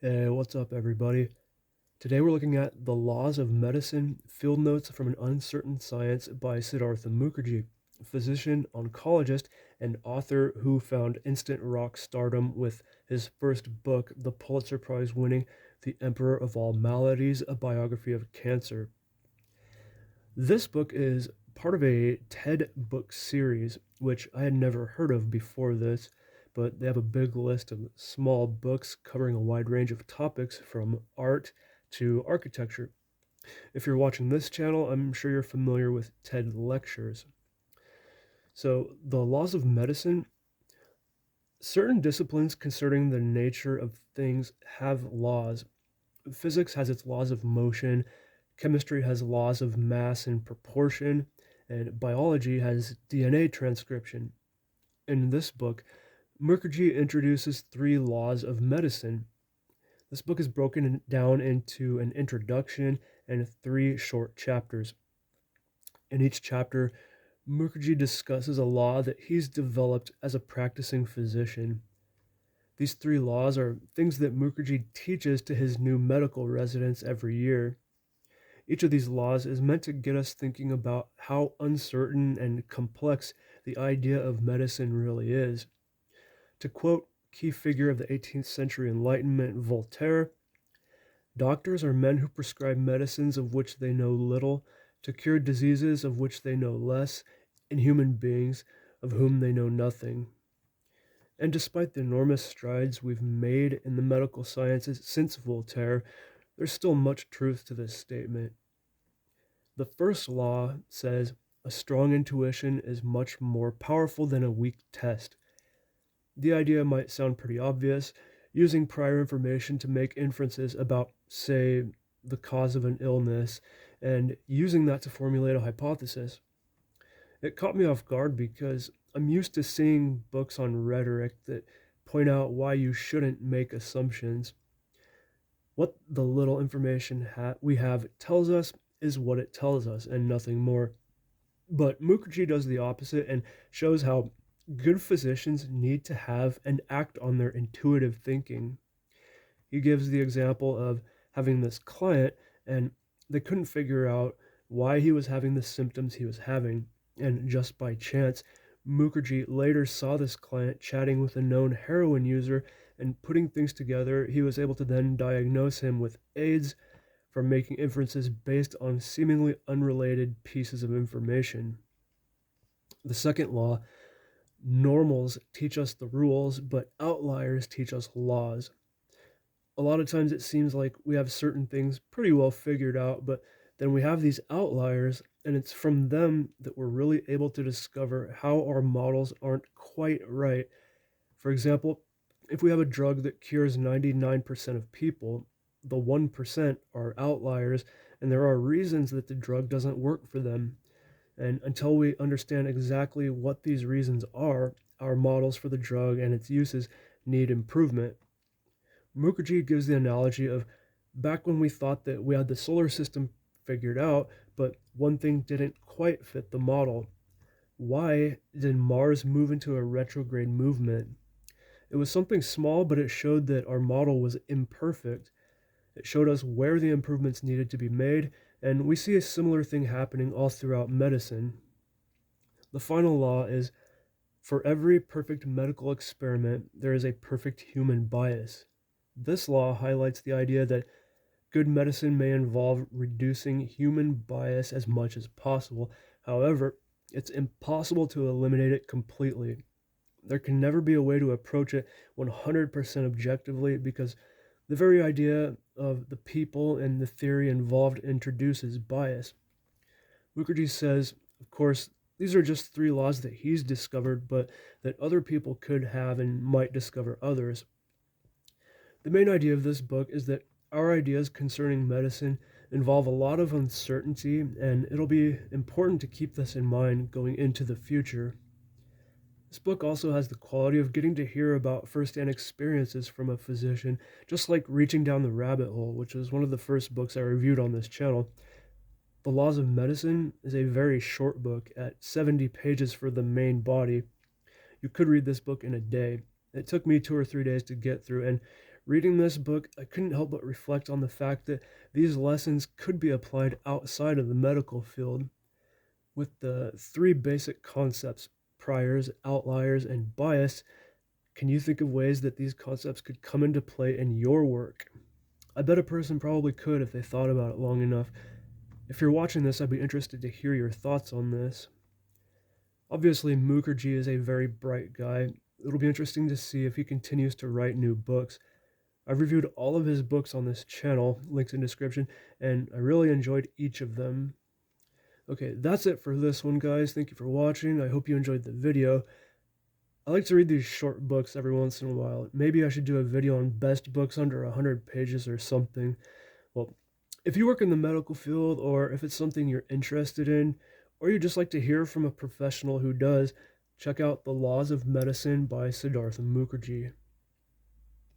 Hey, what's up, everybody? Today we're looking at The Laws of Medicine Field Notes from an Uncertain Science by Siddhartha Mukherjee, a physician, oncologist, and author who found instant rock stardom with his first book, the Pulitzer Prize winning The Emperor of All Maladies, a biography of cancer. This book is part of a TED book series, which I had never heard of before this, but they have a big list of small books covering a wide range of topics from art to architecture. If you're watching this channel, I'm sure you're familiar with TED lectures. So, the laws of medicine, certain disciplines concerning the nature of things have laws. Physics has its laws of motion, chemistry has laws of mass and proportion, and biology has DNA transcription. In this book, Mukherjee introduces three laws of medicine. This book is broken down into an introduction and three short chapters. In each chapter, Mukherjee discusses a law that he's developed as a practicing physician. These three laws are things that Mukherjee teaches to his new medical residents every year. Each of these laws is meant to get us thinking about how uncertain and complex the idea of medicine really is. To quote key figure of the 18th century Enlightenment, Voltaire, doctors are men who prescribe medicines of which they know little, to cure diseases of which they know less, in human beings of whom they know nothing. And despite the enormous strides we've made in the medical sciences since Voltaire, there's still much truth to this statement. The first law says a strong intuition is much more powerful than a weak test. The idea might sound pretty obvious, using prior information to make inferences about, say, the cause of an illness, and using that to formulate a hypothesis. It caught me off guard because I'm used to seeing books on rhetoric that point out why you shouldn't make assumptions. What the little information we have tells us is what it tells us, and nothing more. But Mukherjee does the opposite and shows how good physicians need to have and act on their intuitive thinking. He gives the example of having this client and they couldn't figure out why he was having the symptoms he was having. And just by chance, Mukherjee later saw this client chatting with a known heroin user, and putting things together, he was able to then diagnose him with AIDS from making inferences based on seemingly unrelated pieces of information. The second law, normals teach us the rules, but outliers teach us laws. A lot of times it seems like we have certain things pretty well figured out, but then we have these outliers, and it's from them that we're really able to discover how our models aren't quite right. For example, if we have a drug that cures 99% of people, the 1% are outliers, and there are reasons that the drug doesn't work for them. And until we understand exactly what these reasons are, our models for the drug and its uses need improvement. Mukherjee gives the analogy of back when we thought that we had the solar system figured out, but one thing didn't quite fit the model. Why did Mars move into a retrograde movement? It was something small, but it showed that our model was imperfect. It showed us where the improvements needed to be made, and we see a similar thing happening all throughout medicine. The final law is for every perfect medical experiment, there is a perfect human bias. This law highlights the idea that good medicine may involve reducing human bias as much as possible. However, it's impossible to eliminate it completely. There can never be a way to approach it 100% objectively because the very idea of the people and the theory involved introduces bias. Mukherjee says, of course, these are just three laws that he's discovered, but that other people could have and might discover others. The main idea of this book is that our ideas concerning medicine involve a lot of uncertainty, and it'll be important to keep this in mind going into the future. This book also has the quality of getting to hear about firsthand experiences from a physician, just like Reaching Down the Rabbit Hole, which is one of the first books I reviewed on this channel. The Laws of Medicine is a very short book at 70 pages for the main body. You could read this book in a day. It took me 2 or 3 days to get through, and Reading this book, I couldn't help but reflect on the fact that these lessons could be applied outside of the medical field. With the three basic concepts, priors, outliers, and bias, can you think of ways that these concepts could come into play in your work? I bet a person probably could if they thought about it long enough. If you're watching this, I'd be interested to hear your thoughts on this. Obviously, Mukherjee is a very bright guy. It'll be interesting to see if he continues to write new books. I've reviewed all of his books on this channel, links in description, and I really enjoyed each of them. Okay, that's it for this one, guys. Thank you for watching. I hope you enjoyed the video. I like to read these short books every once in a while. Maybe I should do a video on best books under 100 pages or something. Well, if you work in the medical field, or if it's something you're interested in, or you just like to hear from a professional who does, check out The Laws of Medicine by Siddhartha Mukherjee.